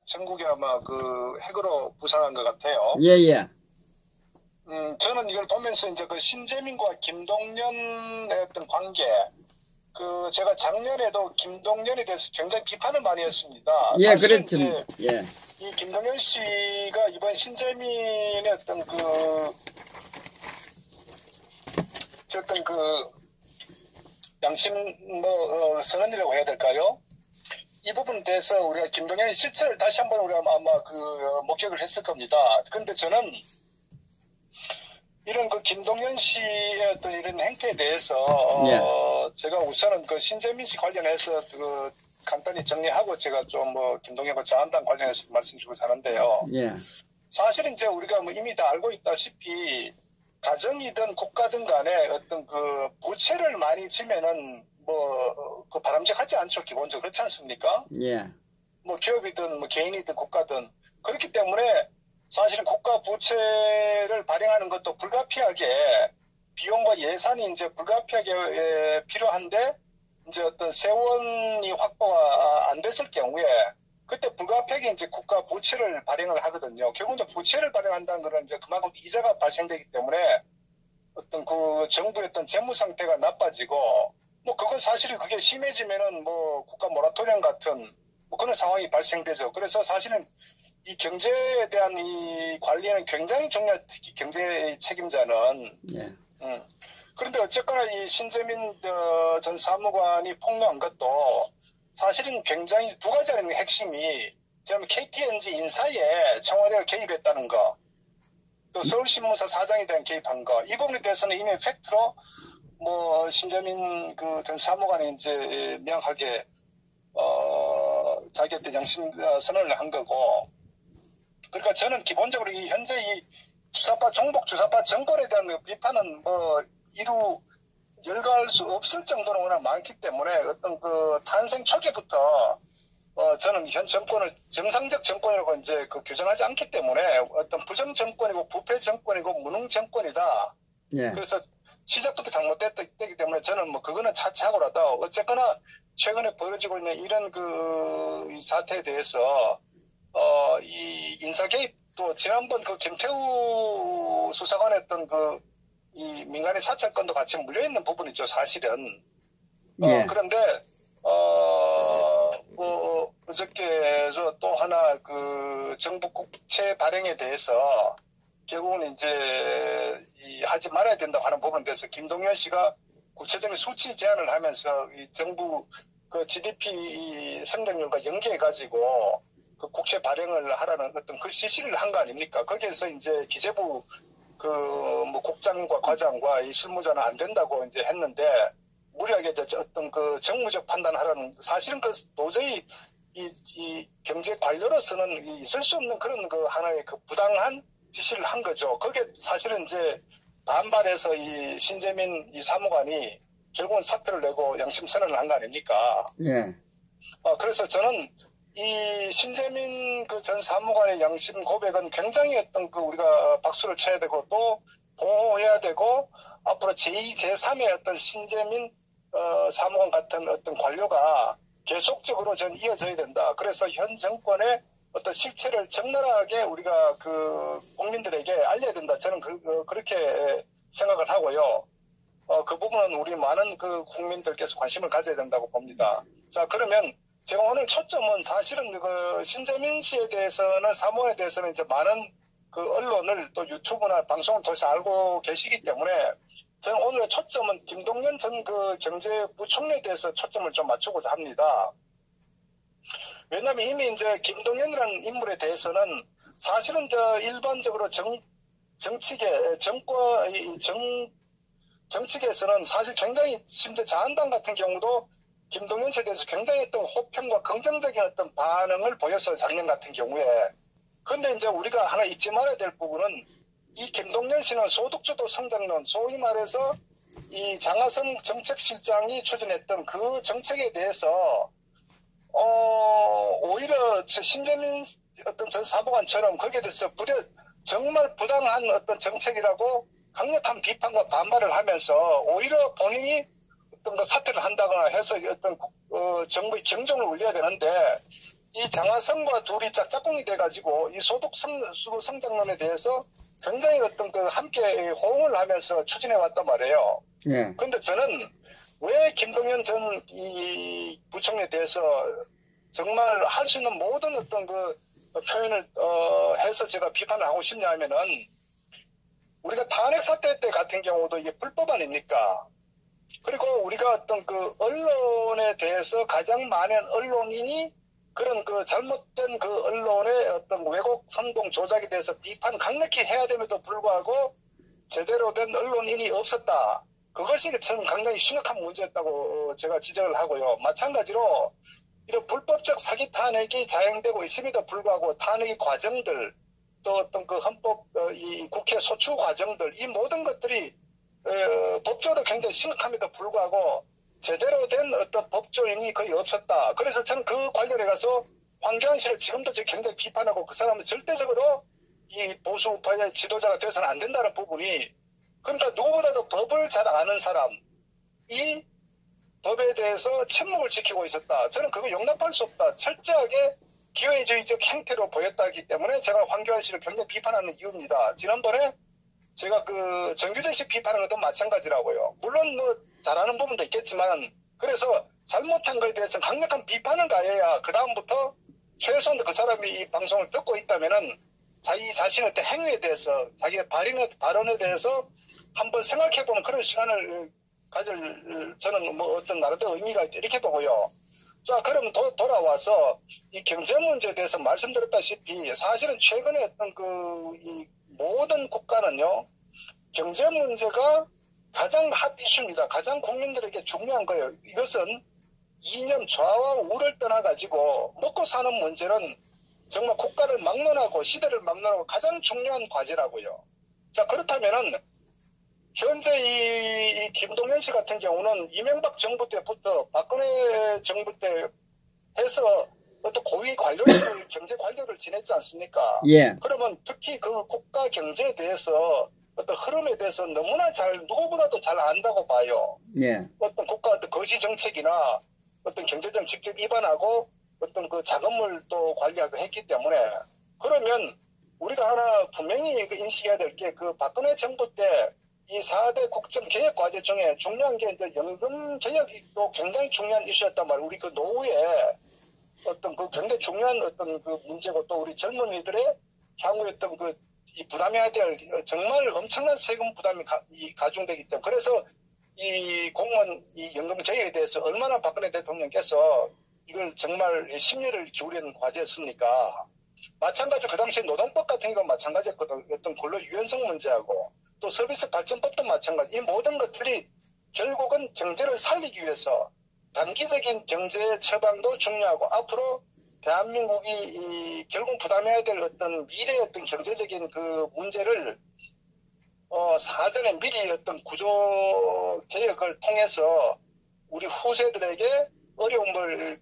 전국에 아마 그 핵으로 부상한 것 같아요. 예. 저는 이걸 보면서 이제 그 신재민과 김동연의 어떤 관계, 제가 작년에도 김동연에 대해서 굉장히 비판을 많이 했습니다. 예, 사실은 그렇죠. 예. 이 김동연 씨가 이번 신재민의 어떤 양심 선언이라고 해야 될까요? 이 부분에 대해서 우리가 김동연의 실체를 다시 한번 우리가 아마 목격을 했을 겁니다. 그런데 저는 이런 김동연 씨의 어떤 이런 행태에 대해서 제가 우선은 신재민 씨 관련해서 간단히 정리하고 제가 좀 김동연과 자한당 관련해서 말씀드리고 하는데요. 예. 사실은 이제 우리가 이미 다 알고 있다시피 가정이든 국가든 간에 어떤 부채를 많이 지면은 바람직하지 않죠. 기본적으로 그렇지 않습니까? 예. 기업이든 개인이든 국가든 그렇기 때문에 사실은 국가 부채를 발행하는 것도 불가피하게 비용과 예산이 이제 불가피하게 필요한데 이제 어떤 세원이 확보가 안 됐을 경우에 그때 불가피하게 이제 국가 부채를 발행을 하거든요. 결국은 부채를 발행한다는 것은 이제 그만큼 이자가 발생되기 때문에 어떤 정부의 어떤 재무 상태가 나빠지고 그건 사실은 그게 심해지면은 국가 모라토리엄 같은 그런 상황이 발생되죠. 그래서 사실은 이 경제에 대한 이 관리는 굉장히 중요한, 특히 경제 책임자는. 예. 그런데 어쨌거나 이 신재민 전 사무관이 폭로한 것도 사실은 굉장히 두 가지라는 핵심이 KTNG 인사에 청와대가 개입했다는 거, 또 서울신문사 사장에 대한 개입한 거, 이 부분에 대해서는 이미 팩트로 신재민 전 사무관이 이제 명확하게 자기한테 양심 선언을 한 거고. 그러니까 저는 기본적으로 현재 이 종북 주사파 정권에 대한 비판은 이루 열거할 수 없을 정도로 워낙 많기 때문에 어떤 탄생 초기부터 저는 현 정권을 정상적 정권이라고 이제 규정하지 않기 때문에 어떤 부정 정권이고 부패 정권이고 무능 정권이다. 예. 그래서 시작부터 잘못됐기 때문에 저는 그거는 차치하고라도 어쨌거나 최근에 벌어지고 있는 이런 이 사태에 대해서 이 인사 개입도 지난번 김태우 수사관의 어떤 이 민간인 사찰권도 같이 물려있는 부분이죠, 사실은. 그런데, 어저께 또 하나 정부 국채 발행에 대해서 결국은 이제 하지 말아야 된다고 하는 부분에 대해서 김동연 씨가 구체적인 수치 제안을 하면서 이 정부 GDP 성장률과 연계해가지고 국채 발행을 하라는 어떤 지시를 한 거 아닙니까? 거기에서 이제 기재부 국장과 과장과 이 실무자는 안 된다고 이제 했는데 무리하게 어떤 정무적 판단하라는, 사실은 도저히 이 경제 관료로서는 있을 수 없는 그런 하나의 부당한 지시를 한 거죠. 그게 사실은 이제 반발해서 이 신재민 이 사무관이 결국은 사표를 내고 양심 선언을 한 거 아닙니까? 예. 그래서 저는 이 신재민 전 사무관의 양심 고백은 굉장히 어떤 우리가 박수를 쳐야 되고 또 보호해야 되고 앞으로 제2, 제3의 어떤 신재민 사무관 같은 어떤 관료가 계속적으로 전 이어져야 된다. 그래서 현 정권의 어떤 실체를 적나라하게 우리가 국민들에게 알려야 된다. 저는 그렇게 생각을 하고요. 그 부분은 우리 많은 국민들께서 관심을 가져야 된다고 봅니다. 자, 그러면 제가 오늘 초점은 사실은 신재민 씨에 대해서는, 사무에 대해서는 이제 많은 언론을 또 유튜브나 방송을 통해서 알고 계시기 때문에 저는 오늘의 초점은 김동연 전 경제부총리에 대해서 초점을 좀 맞추고자 합니다. 왜냐하면 이미 이제 김동연이라는 인물에 대해서는 사실은 일반적으로 정치계에서는 사실 굉장히 심지어 자한당 같은 경우도 김동연 씨에 대해서 굉장히 어떤 호평과 긍정적인 어떤 반응을 보였어요, 작년 같은 경우에. 그런데 이제 우리가 하나 잊지 말아야 될 부분은 이 김동연 씨는 소득주도 성장론, 소위 말해서 이 장하성 정책실장이 추진했던 그 정책에 대해서 오히려 신재민 어떤 전 사무관처럼 거기에 대해서 정말 부당한 어떤 정책이라고 강력한 비판과 반발을 하면서 오히려 본인이 어떤 사퇴를 한다거나 해서 어떤 정부의 경종을 울려야 되는데 이 장하성과 둘이 짝짝꿍이 돼가지고 이 소득 성장론에 대해서 굉장히 어떤 그 함께 호응을 하면서 추진해 왔단 말이에요. 예. 그런데 저는 왜 김동연 전 이 부총리에 대해서 정말 할 수 있는 모든 어떤 그 표현을 해서 제가 비판을 하고 싶냐 하면은 우리가 탄핵 사태 때 같은 경우도 이게 불법 아닙니까? 그리고 우리가 어떤 그 언론에 대해서 가장 많은 언론인이 그런 그 잘못된 그 언론의 어떤 왜곡 선동 조작에 대해서 비판 강력히 해야 됨에도 불구하고 제대로 된 언론인이 없었다. 그것이 저는 굉장히 심각한 문제였다고 제가 지적을 하고요. 마찬가지로 이런 불법적 사기 탄핵이 자행되고 있음에도 불구하고 탄핵의 과정들 또 어떤 그 헌법 이 국회 소추 과정들 이 모든 것들이 법적으로 굉장히 심각함에도 불구하고 제대로 된 어떤 법조인이 거의 없었다. 그래서 저는 그 관련해 가서 황교안 씨를 지금도 굉장히 비판하고 그 사람은 절대적으로 이 보수 우파의 지도자가 되어서는 안 된다는 부분이 그러니까 누구보다도 법을 잘 아는 사람 이 법에 대해서 침묵을 지키고 있었다. 저는 그거 용납할 수 없다. 철저하게 기회주의적 행태로 보였다기 때문에 제가 황교안 씨를 굉장히 비판하는 이유입니다. 지난번에 제가 그 정규재 씨 비판하는 것도 마찬가지라고요. 물론 뭐 잘하는 부분도 있겠지만 그래서 잘못한 것에 대해서 강력한 비판을 가해야 그 다음부터 최소한 그 사람이 이 방송을 듣고 있다면은 자기 자신의 행위에 대해서 자기의 발언에 대해서 한번 생각해보는 그런 시간을 가질 저는 뭐 어떤 나름대로 의미가 있다 이렇게 보고요. 자, 그럼 돌아와서 이 경제 문제에 대해서 말씀드렸다시피 사실은 최근에 어떤 이 모든 국가는요 경제 문제가 가장 핫 이슈입니다. 가장 국민들에게 중요한 거예요. 이것은 이념 좌와 우를 떠나가지고 먹고 사는 문제는 정말 국가를 막론하고 시대를 막론하고 가장 중요한 과제라고요. 자, 그렇다면은 현재 이 김동연 씨 같은 경우는 이명박 정부 때부터 박근혜 정부 때 해서 어떤 고위 관료를 경제 관료를 지냈지 않습니까? 예. 그러면 특히 그 국가 경제에 대해서 어떤 흐름에 대해서 너무나 누구보다도 잘 안다고 봐요. 예. 어떤 국가 어떤 거시 정책이나 어떤 경제적 직접 위반하고 어떤 그 자금을 또 관리하고 했기 때문에 그러면 우리가 하나 분명히 인식해야 될 게 그 박근혜 정부 때 이 4대 국정 개혁 과제 중에 중요한 게 이제 연금 개혁이 또 굉장히 중요한 이슈였단 말이에요. 우리 그 노후에 어떤 그 굉장히 중요한 어떤 그 문제고 또 우리 젊은이들의 향후에 어떤 이 부담해야 될 정말 엄청난 세금 부담이 가중되기 때문에 그래서 이 공무원 이 연금 개혁에 대해서 얼마나 박근혜 대통령께서 이걸 정말 심려를 기울이는 과제였습니까? 마찬가지로 그 당시에 노동법 같은 경우는 마찬가지였거든. 어떤 근로 유연성 문제하고 또 서비스 발전법도 마찬가지. 이 모든 것들이 결국은 경제를 살리기 위해서 단기적인 경제 처방도 중요하고 앞으로 대한민국이 결국 부담해야 될 어떤 미래의 어떤 경제적인 그 문제를 사전에 미리 어떤 구조 개혁을 통해서 우리 후세들에게 어려움을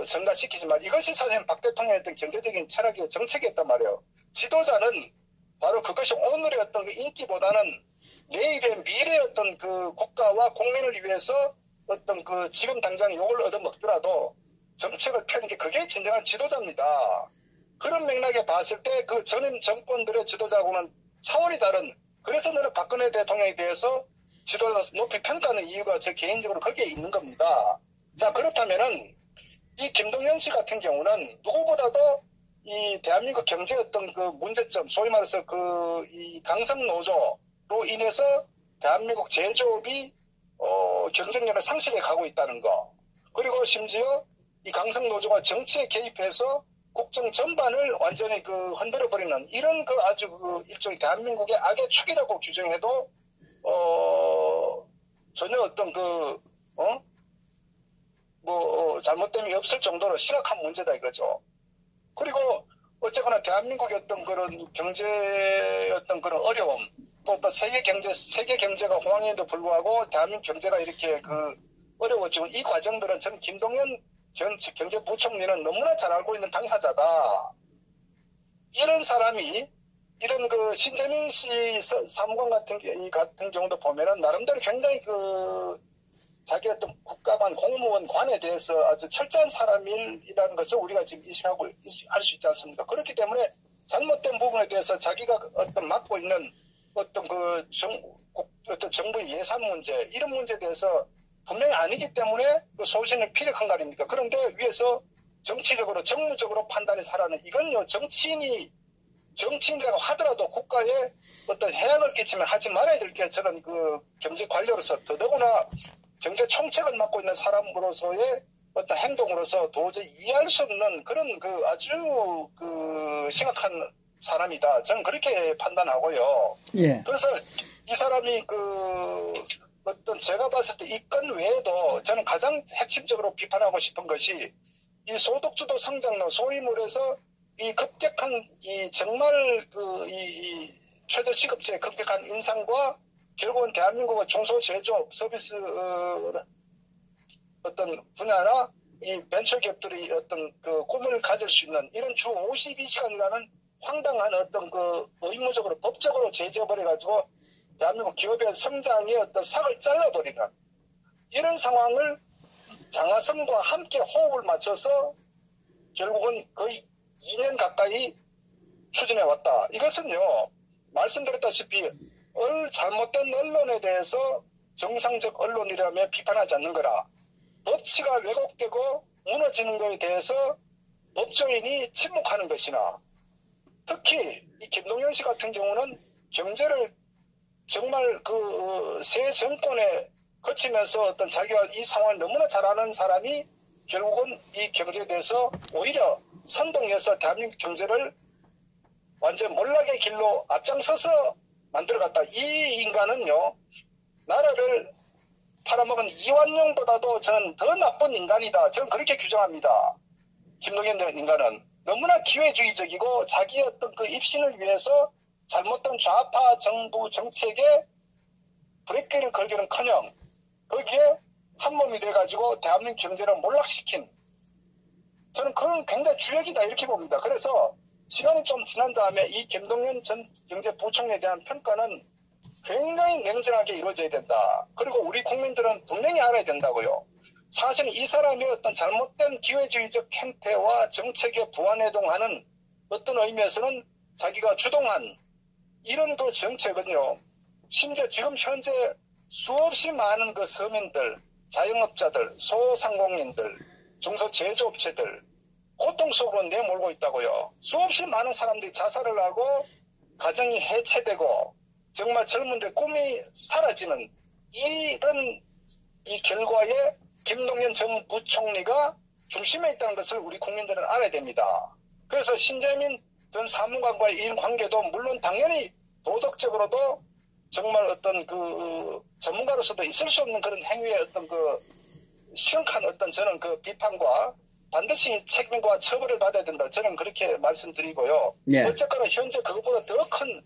전가시키지만 이것이 사실 박 대통령의 어떤 경제적인 철학이고 정책이었단 말이에요. 지도자는 바로 그것이 오늘의 어떤 인기보다는 내일의 미래의 어떤 그 국가와 국민을 위해서 어떤 지금 당장 욕을 얻어먹더라도 정책을 펴는 게 그게 진정한 지도자입니다. 그런 맥락에 봤을 때 그 전임 정권들의 지도자하고는 차원이 다른 그래서 저는 박근혜 대통령에 대해서 지도자 높이 평가하는 이유가 저 개인적으로 거기에 있는 겁니다. 자, 그렇다면은 이 김동연 씨 같은 경우는 누구보다도 이 대한민국 경제 어떤 그 문제점, 소위 말해서 이 강성노조로 인해서 대한민국 제조업이 경쟁력을 상실해 가고 있다는 거. 그리고 심지어 이 강성노조가 정치에 개입해서 국정 전반을 완전히 흔들어버리는 이런 아주 일종의 대한민국의 악의 축이라고 규정해도 전혀 어떤 잘못됨이 없을 정도로 심각한 문제다 이거죠. 그리고 어쨌거나 대한민국의 어떤 그런 경제 어떤 그런 어려움 또 세계 경제가 호황에도 불구하고 대한민국 경제가 이렇게 어려워지고 이 과정들은 전 김동연 경제부총리는 너무나 잘 알고 있는 당사자다. 이런 사람이 이런 신재민 씨 사무관 같은 경우도 보면은 나름대로 굉장히 자기 어떤 국가관 공무원 관에 대해서 아주 철저한 사람이라는 것을 우리가 지금 인식하고 할 수 있지 않습니까? 그렇기 때문에 잘못된 부분에 대해서 자기가 어떤 맡고 있는 어떤 어떤 정부의 예산 문제 이런 문제에 대해서 분명히 아니기 때문에 그 소신을 피력한 거 아닙니까? 그런데 위에서 정치적으로 정무적으로 판단해서 하라는 이건요 정치인이라고 하더라도 국가에 어떤 해악을 끼치면 하지 말아야 될 게 저는 그 경제 관료로서 더더구나 경제 총책을 맡고 있는 사람으로서의 어떤 행동으로서 도저히 이해할 수 없는 그런 그 아주 그 심각한 사람이다. 저는 그렇게 판단하고요. 예. 그래서 이 사람이 그 어떤 제가 봤을 때 이 건 외에도 저는 가장 핵심적으로 비판하고 싶은 것이 이 소득주도 성장론 소위 말해서 이 급격한 이 정말 이 최저시급제의 급격한 인상과 결국은 대한민국의 중소제조업 서비스 어떤 분야나 이 벤처기업들이 어떤 그 꿈을 가질 수 있는 이런 주 52시간이라는 황당한 어떤 그 의무적으로 법적으로 제재해버려가지고 대한민국 기업의 성장의 어떤 삭을 잘라버리는 이런 상황을 장하성과 함께 호흡을 맞춰서 결국은 거의 2년 가까이 추진해 왔다. 이것은요 말씀드렸다시피 잘못된 언론에 대해서 정상적 언론이라면 비판하지 않는 거라. 법치가 왜곡되고 무너지는 것에 대해서 법조인이 침묵하는 것이나 특히 이 김동연 씨 같은 경우는 경제를 정말 그 새 정권에 거치면서 어떤 자기가 이 상황을 너무나 잘 아는 사람이 결국은 이 경제에 대해서 오히려 선동해서 대한민국 경제를 완전 몰락의 길로 앞장서서 만들어갔다. 이 인간은요 나라를 팔아먹은 이완용보다도 저는 더 나쁜 인간이다. 저는 그렇게 규정합니다. 김동연 인간은 너무나 기회주의적이고 자기의 어떤 그 입신을 위해서 잘못된 좌파 정부 정책에 브레이크를 걸기는커녕 거기에 한몸이 돼가지고 대한민국 경제를 몰락시킨 저는 그건 굉장히 주역이다 이렇게 봅니다. 그래서 시간이 좀 지난 다음에 이 김동연 전 경제부총리에 대한 평가는 굉장히 냉정하게 이루어져야 된다. 그리고 우리 국민들은 분명히 알아야 된다고요. 사실 이 사람의 어떤 잘못된 기회주의적 행태와 정책에 부안해동하는 어떤 의미에서는 자기가 주동한 이런 그 정책은요. 심지어 지금 현재 수없이 많은 그 서민들, 자영업자들, 소상공인들, 중소제조업체들 고통 속으로 내몰고 있다고요. 수없이 많은 사람들이 자살을 하고 가정이 해체되고 정말 젊은들 꿈이 사라지는 이런 이 결과에 김동연 전 부총리가 중심에 있다는 것을 우리 국민들은 알아야 됩니다. 그래서 신재민 전 사무관과의 이 관계도 물론 당연히 도덕적으로도 정말 어떤 그 전문가로서도 있을 수 없는 그런 행위의 어떤 그 심각한 어떤 저는 그 비판과 반드시 책임과 처벌을 받아야 된다. 저는 그렇게 말씀드리고요. 네. 어쨌거나 현재 그것보다 더 큰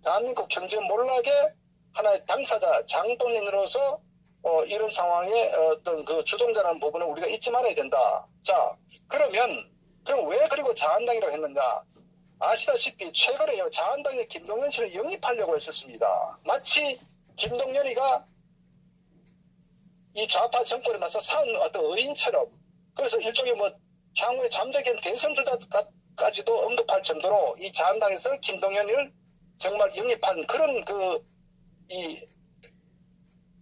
대한민국 경제 몰락의 하나의 당사자, 장본인으로서 이런 상황의 어떤 그 주동자라는 부분을 우리가 잊지 말아야 된다. 자, 그럼 왜 그리고 자한당이라고 했느냐? 아시다시피 최근에요, 자한당의 김동연 씨를 영입하려고 했었습니다. 마치 김동연이가 이 좌파 정권에 맞서 산 어떤 의인처럼, 그래서 일종의 뭐 향후에 잠재된 대선 주자까지도 언급할 정도로 이 자한당에서 김동연을 정말 영입한 그런 이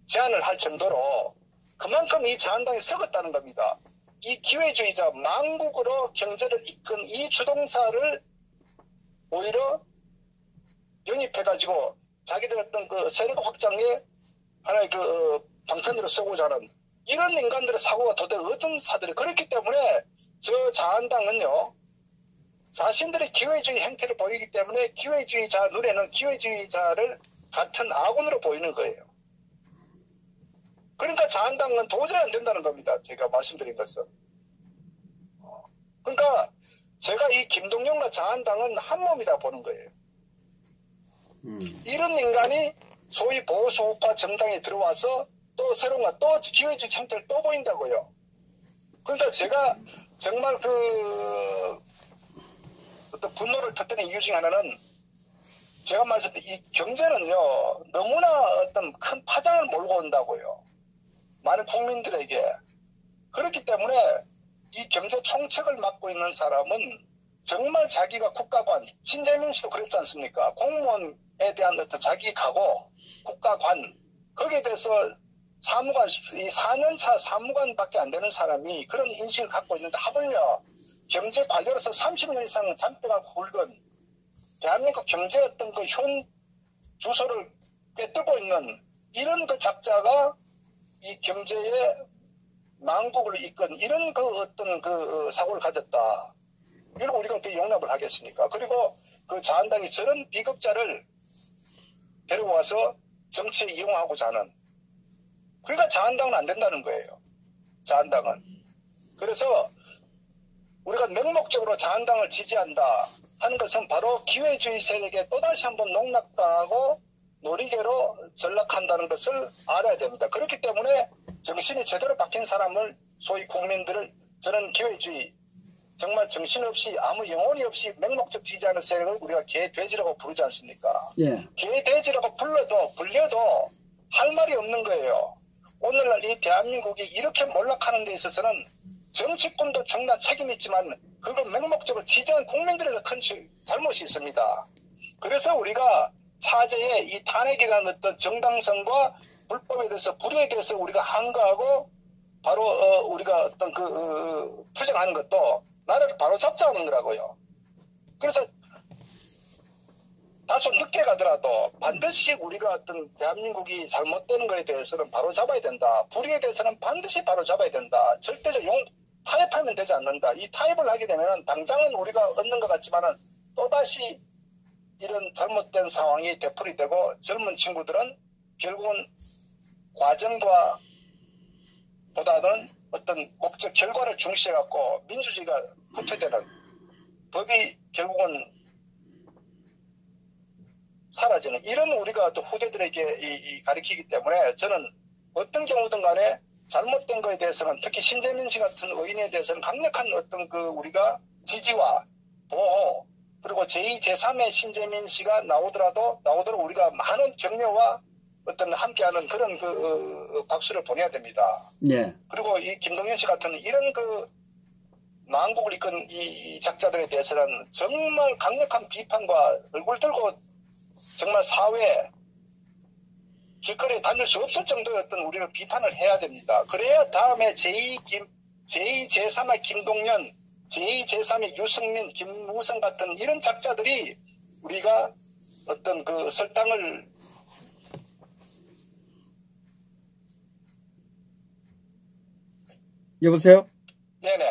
제안을 할 정도로 그만큼 이 자한당이 썩었다는 겁니다. 이 기회주의자 망국으로 경제를 이끈 이 주동사를 오히려 영입해가지고 자기들 어떤 그 세력 확장의 하나의 그 방편으로 쓰고자 하는 이런 인간들의 사고가 도대체 어떤 사들이 그렇기 때문에 저 자한당은요 자신들의 기회주의 행태를 보이기 때문에 기회주의자 눈에는 기회주의자를 같은 아군으로 보이는 거예요. 그러니까 자한당은 도저히 안 된다는 겁니다. 제가 말씀드린 것은. 그러니까 제가 이 김동연과 자한당은 한 몸이다 보는 거예요. 이런 인간이 소위 보수 우파 정당에 들어와서 또 새로운 또 기회주의 행태를 또 보인다고요. 그러니까 제가 정말 어떤 분노를 터뜨린 이유 중 하나는 제가 말씀드린 이 경제는요 너무나 어떤 큰 파장을 몰고 온다고요. 많은 국민들에게. 그렇기 때문에 이 경제 총책을 맡고 있는 사람은 정말 자기가 국가관, 신재민 씨도 그랬지 않습니까? 공무원에 대한 어떤 자기 각오, 국가관, 거기에 대해서 사무관, 이 4년차 사무관밖에 안 되는 사람이 그런 인식을 갖고 있는데 하물며 경제 관료로서 30년 이상 잔뼈가 굵은 대한민국 경제 어떤 그 현 주소를 꿰뚫고 있는 이런 그 작자가 이 경제의 망국을 이끈 이런 그 어떤 그 사고를 가졌다. 이걸 우리가 어떻게 용납을 하겠습니까? 그리고 그 자한당이 저런 비극자를 데려와서 정치에 이용하고자 하는. 그러니까 자한당은 안 된다는 거예요. 자한당은. 그래서 우리가 맹목적으로 자한당을 지지한다 하는 것은 바로 기회주의 세력에 또다시 한번 농락당하고 놀이개로 전락한다는 것을 알아야 됩니다. 그렇기 때문에 정신이 제대로 박힌 사람을 소위 국민들을 저는 기회주의 정말 정신없이 아무 영혼이 없이 맹목적 지지하는 세력을 우리가 개돼지라고 부르지 않습니까? 예. 개돼지라고 불려도 할 말이 없는 거예요. 오늘날 이 대한민국이 이렇게 몰락하는 데 있어서는 정치권도 중요한 책임이 있지만 그걸 맹목적으로 지지한 국민들에서 큰 잘못이 있습니다. 그래서 우리가 차제에 이 탄핵이라는 어떤 정당성과 불법에 대해서 불의에 대해서 우리가 항거하고 바로 우리가 어떤 투쟁하는 것도 나라를 바로 잡자는 거라고요. 그래서 다소 늦게 가더라도 반드시 우리가 어떤 대한민국이 잘못되는 것에 대해서는 바로 잡아야 된다. 불의에 대해서는 반드시 바로 잡아야 된다. 절대적 타협하면 되지 않는다. 이 타협을 하게 되면 당장은 우리가 얻는 것 같지만은 또다시 이런 잘못된 상황이 되풀이되고 젊은 친구들은 결국은 과정과 보다는 어떤 목적 결과를 중시해갖고 민주주의가 후퇴되는 법이 결국은 사라지는 이런 우리가 또 후대들에게 가르치기 때문에 저는 어떤 경우든 간에 잘못된 거에 대해서는 특히 신재민 씨 같은 의인에 대해서는 강력한 어떤 우리가 지지와 보호 그리고 제2, 제3의 신재민 씨가 나오도록 우리가 많은 격려와 어떤 함께하는 그런 박수를 보내야 됩니다. 예. 그리고 이 김동연 씨 같은 이런 망국을 이끈 이 작자들에 대해서는 정말 강력한 비판과 얼굴 들고 정말 사회 길거리에 다닐 수 없을 정도의 어떤 우리를 비판을 해야 됩니다. 그래야 다음에 제2, 제3의 김동연, 제2, 제3의 유승민, 김무성 같은 이런 작자들이 우리가 어떤 설탕을 여보세요? 네네.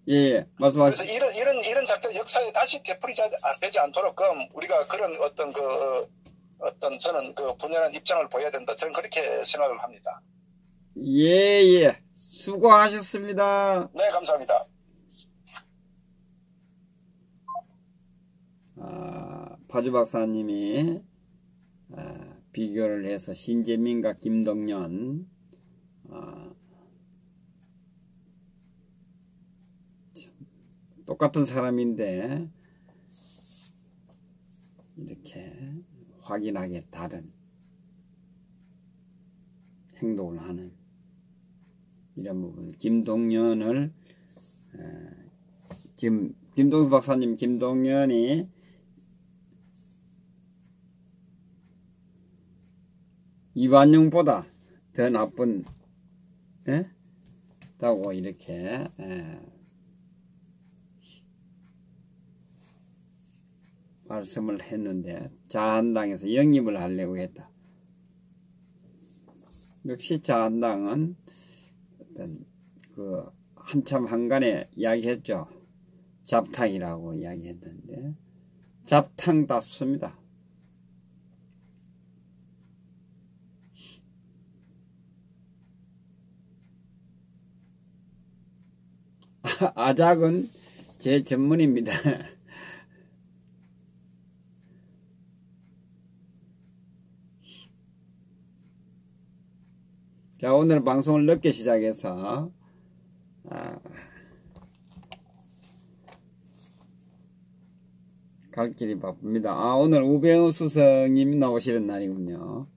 예, 말씀하세요. 그래서 이런 작자 역사에 다시 되풀이되지 않도록 우리가 그런 어떤 저는 분연한 입장을 보여야 된다. 저는 그렇게 생각을 합니다. 예. 수고하셨습니다. 네, 감사합니다. 파주 박사님이 비교를 해서 신재민과 김동연 똑같은 사람인데 이렇게 확연하게 다른 행동을 하는 이런 부분. 김동연을 지금 김동수 박사님 김동연이 이완용보다 더 나쁜 다고 이렇게 말씀을 했는데 자한당에서 영입을 하려고 했다. 역시 자한당은 어떤 한참 한간에 이야기했죠. 잡탕이라고 이야기했는데 잡탕답습니다. 아작은 제 전문입니다. 자, 오늘 방송을 늦게 시작해서 갈 길이 바쁩니다. 오늘 우병우 수석님이 나오시는 날이군요.